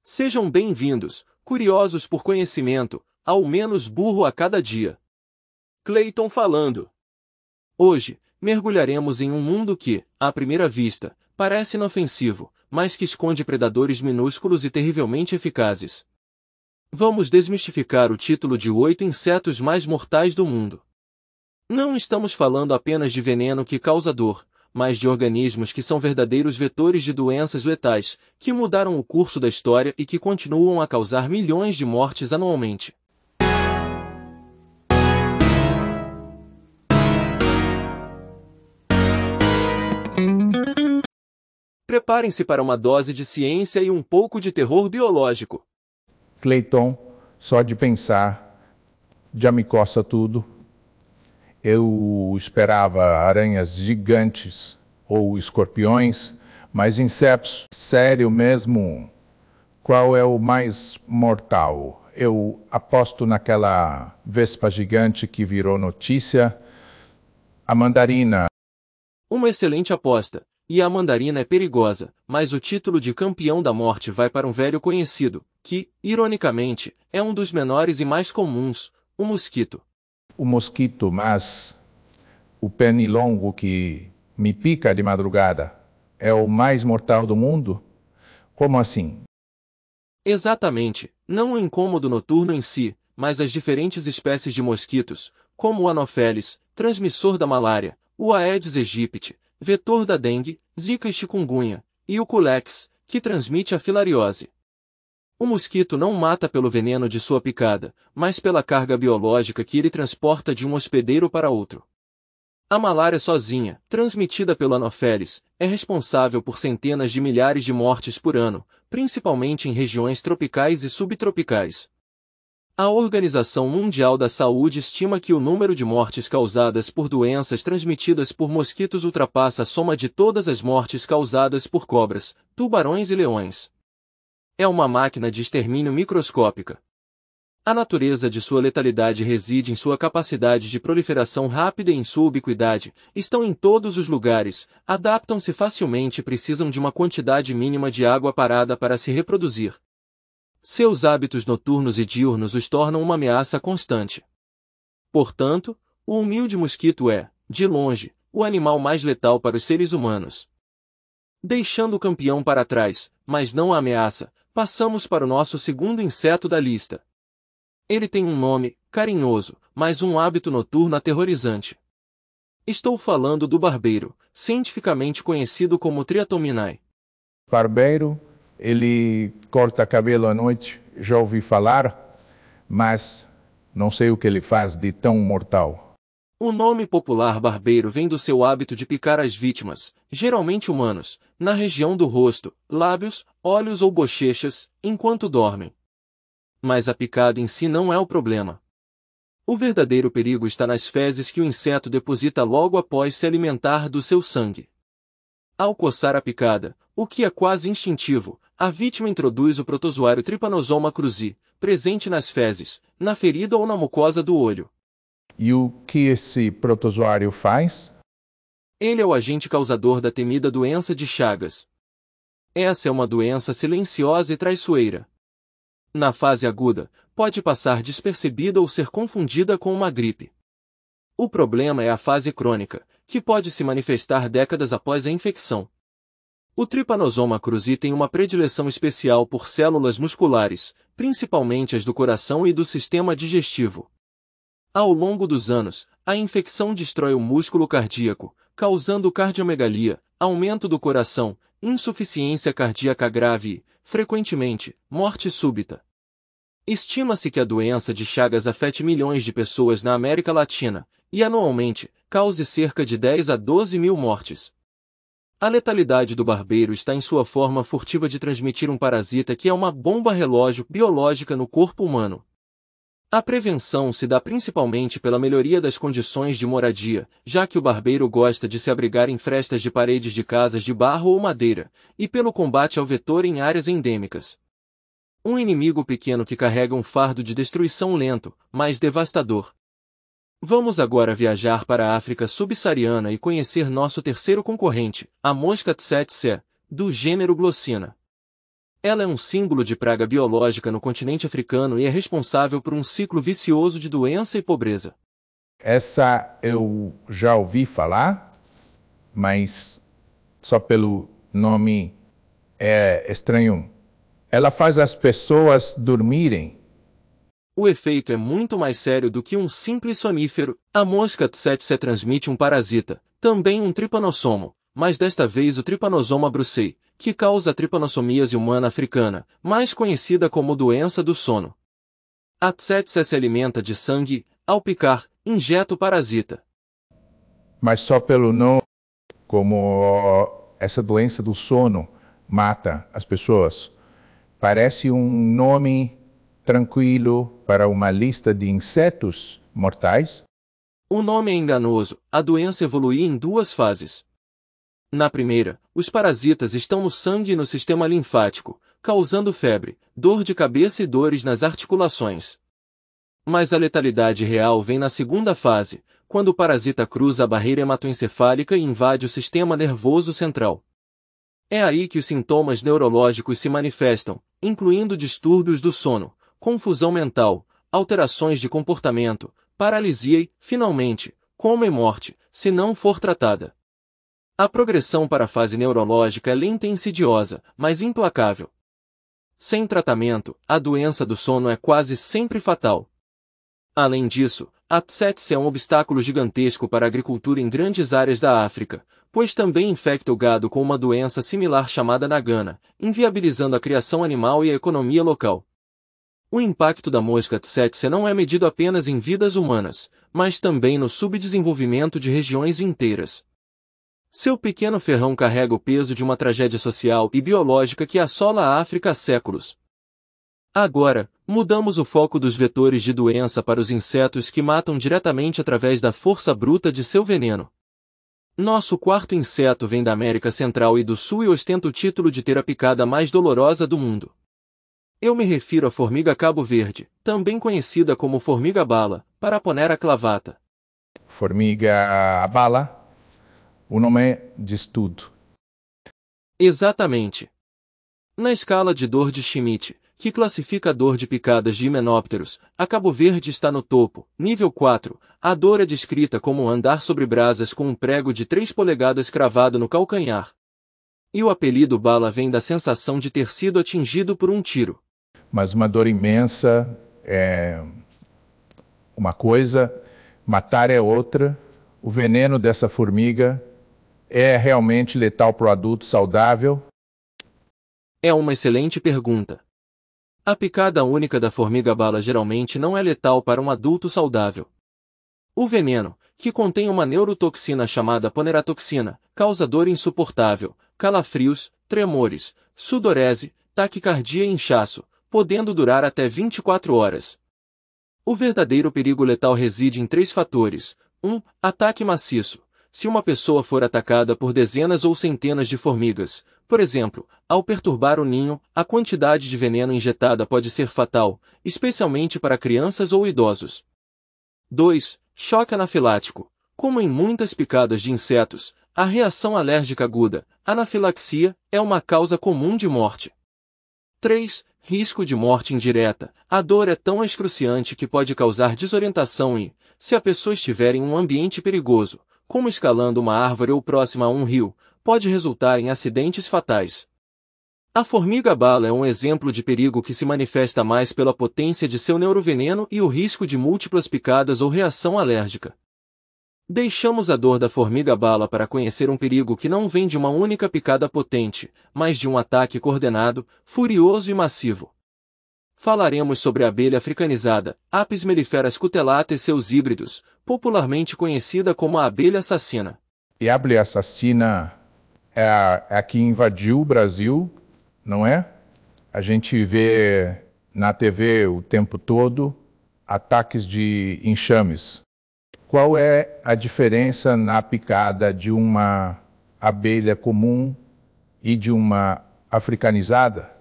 Sejam bem-vindos, curiosos por conhecimento, ao menos burro a cada dia. Clayton falando. Hoje, mergulharemos em um mundo que, à primeira vista, parece inofensivo, mas que esconde predadores minúsculos e terrivelmente eficazes. Vamos desmistificar o título de 8 insetos mais mortais do mundo. Não estamos falando apenas de veneno que causa dor, mas de organismos que são verdadeiros vetores de doenças letais, que mudaram o curso da história e que continuam a causar milhões de mortes anualmente. Preparem-se para uma dose de ciência e um pouco de terror biológico. Clayton, só de pensar, já me coça tudo. Eu esperava aranhas gigantes ou escorpiões, mas insetos, sério mesmo, qual é o mais mortal? Eu aposto naquela vespa gigante que virou notícia, a mandarina. Uma excelente aposta, e a mandarina é perigosa, mas o título de campeão da morte vai para um velho conhecido, que, ironicamente, é um dos menores e mais comuns, o mosquito. O mosquito, mas o pernilongo que me pica de madrugada é o mais mortal do mundo? Como assim? Exatamente, não o incômodo noturno em si, mas as diferentes espécies de mosquitos, como o Anopheles, transmissor da malária, o Aedes aegypti, vetor da dengue, zika e chikungunya, e o Culex, que transmite a filariose. O mosquito não mata pelo veneno de sua picada, mas pela carga biológica que ele transporta de um hospedeiro para outro. A malária sozinha, transmitida pelo Anopheles, é responsável por centenas de milhares de mortes por ano, principalmente em regiões tropicais e subtropicais. A Organização Mundial da Saúde estima que o número de mortes causadas por doenças transmitidas por mosquitos ultrapassa a soma de todas as mortes causadas por cobras, tubarões e leões. É uma máquina de extermínio microscópica. A natureza de sua letalidade reside em sua capacidade de proliferação rápida e em sua ubiquidade. Estão em todos os lugares, adaptam-se facilmente e precisam de uma quantidade mínima de água parada para se reproduzir. Seus hábitos noturnos e diurnos os tornam uma ameaça constante. Portanto, o humilde mosquito é, de longe, o animal mais letal para os seres humanos. Deixando o campeão para trás, mas não a ameaça, passamos para o nosso segundo inseto da lista. Ele tem um nome, carinhoso, mas um hábito noturno aterrorizante. Estou falando do barbeiro, cientificamente conhecido como Triatominae. Barbeiro, ele corta cabelo à noite, já ouvi falar, mas não sei o que ele faz de tão mortal. O nome popular barbeiro vem do seu hábito de picar as vítimas, geralmente humanos, na região do rosto, lábios, olhos ou bochechas, enquanto dormem. Mas a picada em si não é o problema. O verdadeiro perigo está nas fezes que o inseto deposita logo após se alimentar do seu sangue. Ao coçar a picada, o que é quase instintivo, a vítima introduz o protozoário Trypanosoma cruzi, presente nas fezes, na ferida ou na mucosa do olho. E o que esse protozoário faz? Ele é o agente causador da temida doença de Chagas. Essa é uma doença silenciosa e traiçoeira. Na fase aguda, pode passar despercebida ou ser confundida com uma gripe. O problema é a fase crônica, que pode se manifestar décadas após a infecção. O Trypanosoma cruzi tem uma predileção especial por células musculares, principalmente as do coração e do sistema digestivo. Ao longo dos anos, a infecção destrói o músculo cardíaco, causando cardiomegalia, aumento do coração, insuficiência cardíaca grave e, frequentemente, morte súbita. Estima-se que a doença de Chagas afete milhões de pessoas na América Latina, e anualmente, cause cerca de 10 a 12 mil mortes. A letalidade do barbeiro está em sua forma furtiva de transmitir um parasita que é uma bomba relógio biológica no corpo humano. A prevenção se dá principalmente pela melhoria das condições de moradia, já que o barbeiro gosta de se abrigar em frestas de paredes de casas de barro ou madeira, e pelo combate ao vetor em áreas endêmicas. Um inimigo pequeno que carrega um fardo de destruição lento, mas devastador. Vamos agora viajar para a África subsaariana e conhecer nosso terceiro concorrente, a mosca tsetse, do gênero Glossina. Ela é um símbolo de praga biológica no continente africano e é responsável por um ciclo vicioso de doença e pobreza. Essa eu já ouvi falar, mas só pelo nome é estranho. Ela faz as pessoas dormirem. O efeito é muito mais sério do que um simples sonífero. A mosca tsetse transmite um parasita, também um tripanossomo, mas desta vez o Trypanosoma brucei, que causa a tripanossomíase humana africana, mais conhecida como doença do sono. A tsetse se alimenta de sangue, ao picar, injeta o parasita. Mas só pelo nome, como essa doença do sono mata as pessoas, parece um nome tranquilo para uma lista de insetos mortais. O nome é enganoso. A doença evolui em duas fases. Na primeira, os parasitas estão no sangue e no sistema linfático, causando febre, dor de cabeça e dores nas articulações. Mas a letalidade real vem na segunda fase, quando o parasita cruza a barreira hematoencefálica e invade o sistema nervoso central. É aí que os sintomas neurológicos se manifestam, incluindo distúrbios do sono, confusão mental, alterações de comportamento, paralisia e, finalmente, coma e morte, se não for tratada. A progressão para a fase neurológica é lenta e insidiosa, mas implacável. Sem tratamento, a doença do sono é quase sempre fatal. Além disso, a tsetse é um obstáculo gigantesco para a agricultura em grandes áreas da África, pois também infecta o gado com uma doença similar chamada nagana, inviabilizando a criação animal e a economia local. O impacto da mosca tsetse não é medido apenas em vidas humanas, mas também no subdesenvolvimento de regiões inteiras. Seu pequeno ferrão carrega o peso de uma tragédia social e biológica que assola a África há séculos. Agora, mudamos o foco dos vetores de doença para os insetos que matam diretamente através da força bruta de seu veneno. Nosso quarto inseto vem da América Central e do Sul e ostenta o título de ter a picada mais dolorosa do mundo. Eu me refiro à formiga cabo-verde, também conhecida como formiga-bala, Paraponera clavata. Formiga-bala, o nome diz tudo. Exatamente. Na escala de dor de Schmidt, que classifica a dor de picadas de himenópteros, a cabo-verde está no topo, nível 4. A dor é descrita como andar sobre brasas com um prego de 3 polegadas cravado no calcanhar. E o apelido bala vem da sensação de ter sido atingido por um tiro. Mas uma dor imensa é uma coisa, matar é outra. O veneno dessa formiga é realmente letal para o adulto saudável? É uma excelente pergunta. A picada única da formiga-bala geralmente não é letal para um adulto saudável. O veneno, que contém uma neurotoxina chamada poneratoxina, causa dor insuportável, calafrios, tremores, sudorese, taquicardia e inchaço, podendo durar até 24 horas. O verdadeiro perigo letal reside em 3 fatores. 1. Ataque maciço. Se uma pessoa for atacada por dezenas ou centenas de formigas, por exemplo, ao perturbar o ninho, a quantidade de veneno injetada pode ser fatal, especialmente para crianças ou idosos. 2. Choque anafilático. Como em muitas picadas de insetos, a reação alérgica aguda, anafilaxia, é uma causa comum de morte. 3. Risco de morte indireta. A dor é tão excruciante que pode causar desorientação e, se a pessoa estiver em um ambiente perigoso, como escalando uma árvore ou próxima a um rio, pode resultar em acidentes fatais. A formiga-bala é um exemplo de perigo que se manifesta mais pela potência de seu neuroveneno e o risco de múltiplas picadas ou reação alérgica. Deixamos a dor da formiga-bala para conhecer um perigo que não vem de uma única picada potente, mas de um ataque coordenado, furioso e massivo. Falaremos sobre a abelha africanizada, Apis mellifera scutellata e seus híbridos, popularmente conhecida como a abelha assassina. E a abelha assassina é a que invadiu o Brasil, não é? A gente vê na TV o tempo todo ataques de enxames. Qual é a diferença na picada de uma abelha comum e de uma africanizada?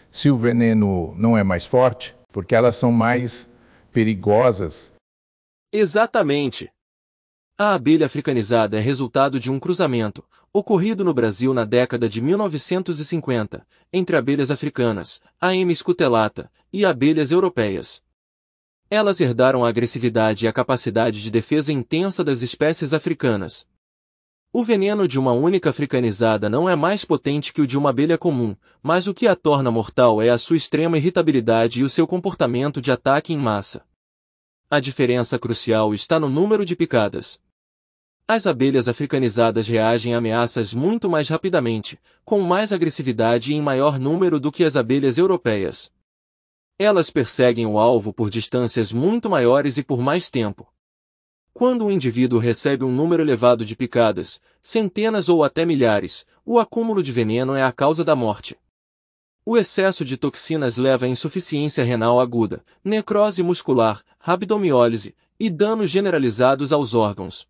Se o veneno não é mais forte, porque elas são mais perigosas. Exatamente. A abelha africanizada é resultado de um cruzamento, ocorrido no Brasil na década de 1950, entre abelhas africanas, Aedes scutellata, e abelhas europeias. Elas herdaram a agressividade e a capacidade de defesa intensa das espécies africanas. O veneno de uma única africanizada não é mais potente que o de uma abelha comum, mas o que a torna mortal é a sua extrema irritabilidade e o seu comportamento de ataque em massa. A diferença crucial está no número de picadas. As abelhas africanizadas reagem a ameaças muito mais rapidamente, com mais agressividade e em maior número do que as abelhas europeias. Elas perseguem o alvo por distâncias muito maiores e por mais tempo. Quando um indivíduo recebe um número elevado de picadas, centenas ou até milhares, o acúmulo de veneno é a causa da morte. O excesso de toxinas leva a insuficiência renal aguda, necrose muscular, rabdomiólise e danos generalizados aos órgãos.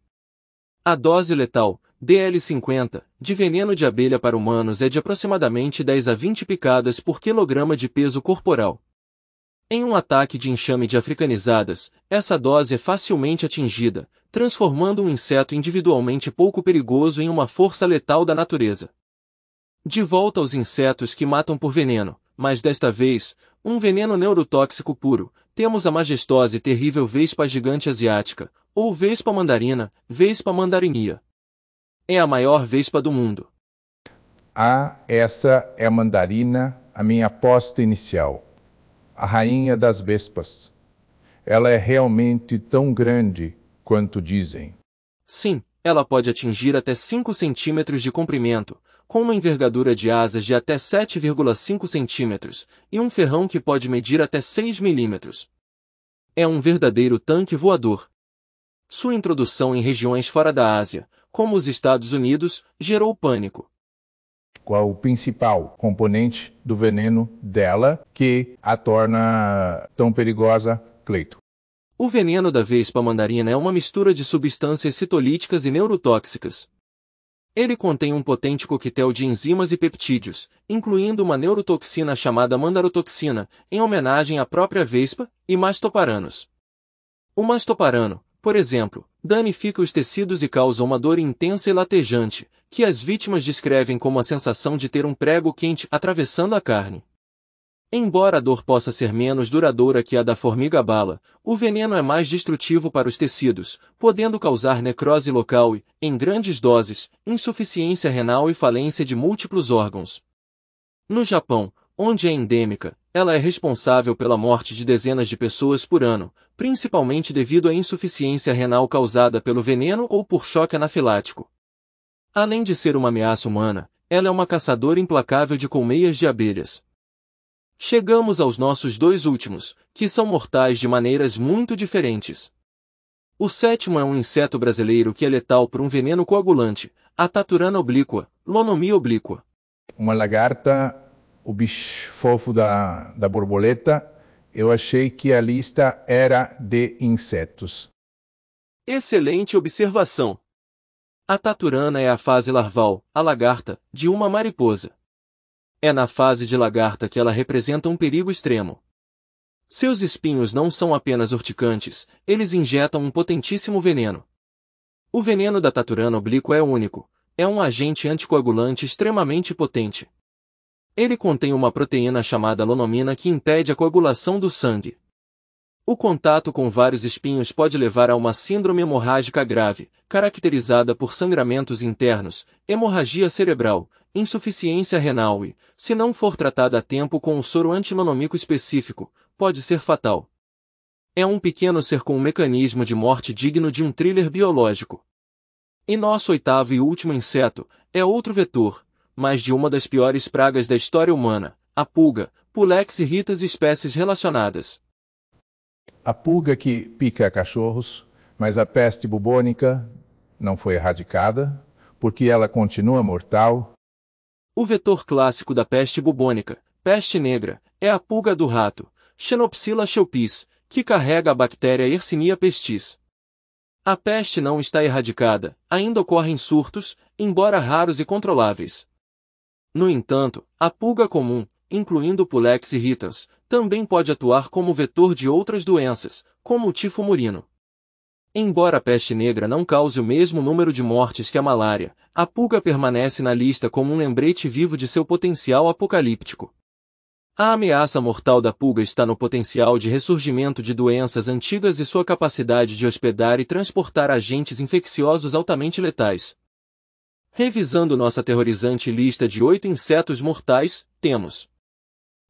A dose letal, DL50, de veneno de abelha para humanos é de aproximadamente 10 a 20 picadas por quilograma de peso corporal. Em um ataque de enxame de africanizadas, essa dose é facilmente atingida, transformando um inseto individualmente pouco perigoso em uma força letal da natureza. De volta aos insetos que matam por veneno, mas desta vez, um veneno neurotóxico puro, temos a majestosa e terrível vespa gigante asiática, ou vespa mandarina, Vespa mandarinia. É a maior vespa do mundo. Essa é a mandarina, a minha aposta inicial. A rainha das vespas. Ela é realmente tão grande quanto dizem. Sim, ela pode atingir até 5 centímetros de comprimento, com uma envergadura de asas de até 7,5 centímetros, e um ferrão que pode medir até 6 milímetros. É um verdadeiro tanque voador. Sua introdução em regiões fora da Ásia, como os Estados Unidos, gerou pânico. Qual o principal componente do veneno dela que a torna tão perigosa, Cleito? O veneno da vespa mandarina é uma mistura de substâncias citolíticas e neurotóxicas. Ele contém um potente coquetel de enzimas e peptídeos, incluindo uma neurotoxina chamada mandarotoxina, em homenagem à própria vespa, e mastoparanos. O mastoparano, por exemplo, danifica os tecidos e causa uma dor intensa e latejante, que as vítimas descrevem como a sensação de ter um prego quente atravessando a carne. Embora a dor possa ser menos duradoura que a da formiga-bala, o veneno é mais destrutivo para os tecidos, podendo causar necrose local e, em grandes doses, insuficiência renal e falência de múltiplos órgãos. No Japão, onde é endêmica, ela é responsável pela morte de dezenas de pessoas por ano, principalmente devido à insuficiência renal causada pelo veneno ou por choque anafilático. Além de ser uma ameaça humana, ela é uma caçadora implacável de colmeias de abelhas. Chegamos aos nossos dois últimos, que são mortais de maneiras muito diferentes. O sétimo é um inseto brasileiro que é letal por um veneno coagulante, a taturana oblíqua, Lonomia oblíqua. Uma lagarta, o bicho fofo da borboleta, eu achei que a lista era de insetos. Excelente observação. A taturana é a fase larval, a lagarta, de uma mariposa. É na fase de lagarta que ela representa um perigo extremo. Seus espinhos não são apenas urticantes, eles injetam um potentíssimo veneno. O veneno da taturana oblíqua é único, é um agente anticoagulante extremamente potente. Ele contém uma proteína chamada lonomina que impede a coagulação do sangue. O contato com vários espinhos pode levar a uma síndrome hemorrágica grave, caracterizada por sangramentos internos, hemorragia cerebral, insuficiência renal e, se não for tratada a tempo com um soro antilonomíaco específico, pode ser fatal. É um pequeno ser com um mecanismo de morte digno de um thriller biológico. E nosso oitavo e último inseto é outro vetor, mas de uma das piores pragas da história humana, a pulga, Pulex irritas e espécies relacionadas. A pulga que pica cachorros, mas a peste bubônica não foi erradicada, porque ela continua mortal. O vetor clássico da peste bubônica, peste negra, é a pulga do rato, Xenopsila xeopis, que carrega a bactéria Yersinia pestis. A peste não está erradicada, ainda ocorrem surtos, embora raros e controláveis. No entanto, a pulga comum, incluindo o Pulex irritans, também pode atuar como vetor de outras doenças, como o tifo murino. Embora a peste negra não cause o mesmo número de mortes que a malária, a pulga permanece na lista como um lembrete vivo de seu potencial apocalíptico. A ameaça mortal da pulga está no potencial de ressurgimento de doenças antigas e sua capacidade de hospedar e transportar agentes infecciosos altamente letais. Revisando nossa aterrorizante lista de 8 insetos mortais, temos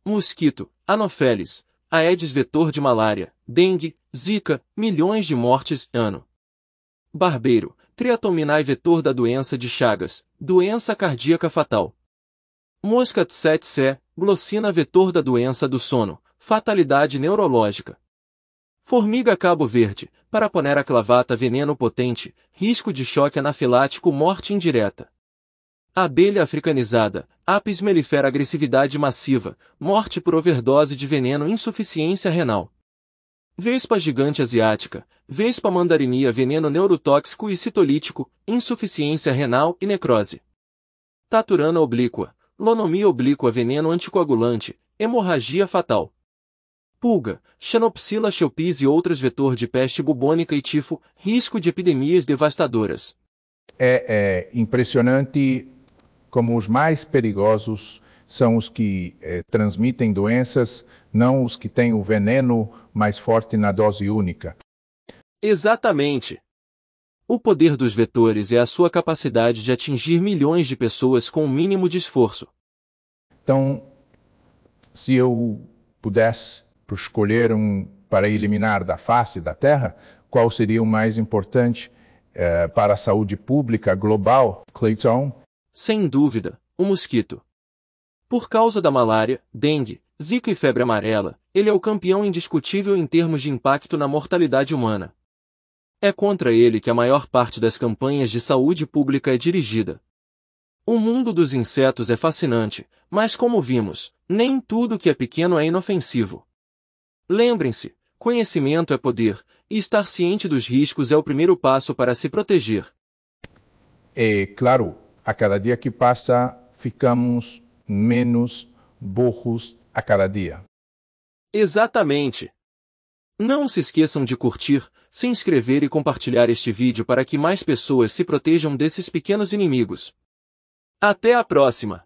mosquito, Anopheles, Aedes vetor de malária, dengue, zika, milhões de mortes ano. Barbeiro, Triatominae vetor da doença de Chagas, doença cardíaca fatal. Mosca tsetse, glossina vetor da doença do sono, fatalidade neurológica. Formiga Cabo Verde, Paraponera clavata veneno potente, risco de choque anafilático morte indireta. Abelha africanizada, Apis mellifera agressividade massiva, morte por overdose de veneno insuficiência renal. Vespa gigante asiática, Vespa mandarinia veneno neurotóxico e citolítico, insuficiência renal e necrose. Taturana oblíqua, Lonomia oblíqua veneno anticoagulante, hemorragia fatal. Pulga, Xanopsila xeopis e outros vetor de peste bubônica e tifo, risco de epidemias devastadoras. É impressionante como os mais perigosos são os que transmitem doenças, não os que têm o veneno mais forte na dose única. Exatamente. O poder dos vetores é a sua capacidade de atingir milhões de pessoas com o mínimo de esforço. Então, se eu pudesse escolher um para eliminar da face da Terra, qual seria o mais importante para a saúde pública global, Clayton? Sem dúvida, o mosquito. Por causa da malária, dengue, zika e febre amarela, ele é o campeão indiscutível em termos de impacto na mortalidade humana. É contra ele que a maior parte das campanhas de saúde pública é dirigida. O mundo dos insetos é fascinante, mas como vimos, nem tudo que é pequeno é inofensivo. Lembrem-se, conhecimento é poder, e estar ciente dos riscos é o primeiro passo para se proteger. E, claro, a cada dia que passa, ficamos menos burros a cada dia. Exatamente. Não se esqueçam de curtir, se inscrever e compartilhar este vídeo para que mais pessoas se protejam desses pequenos inimigos. Até a próxima!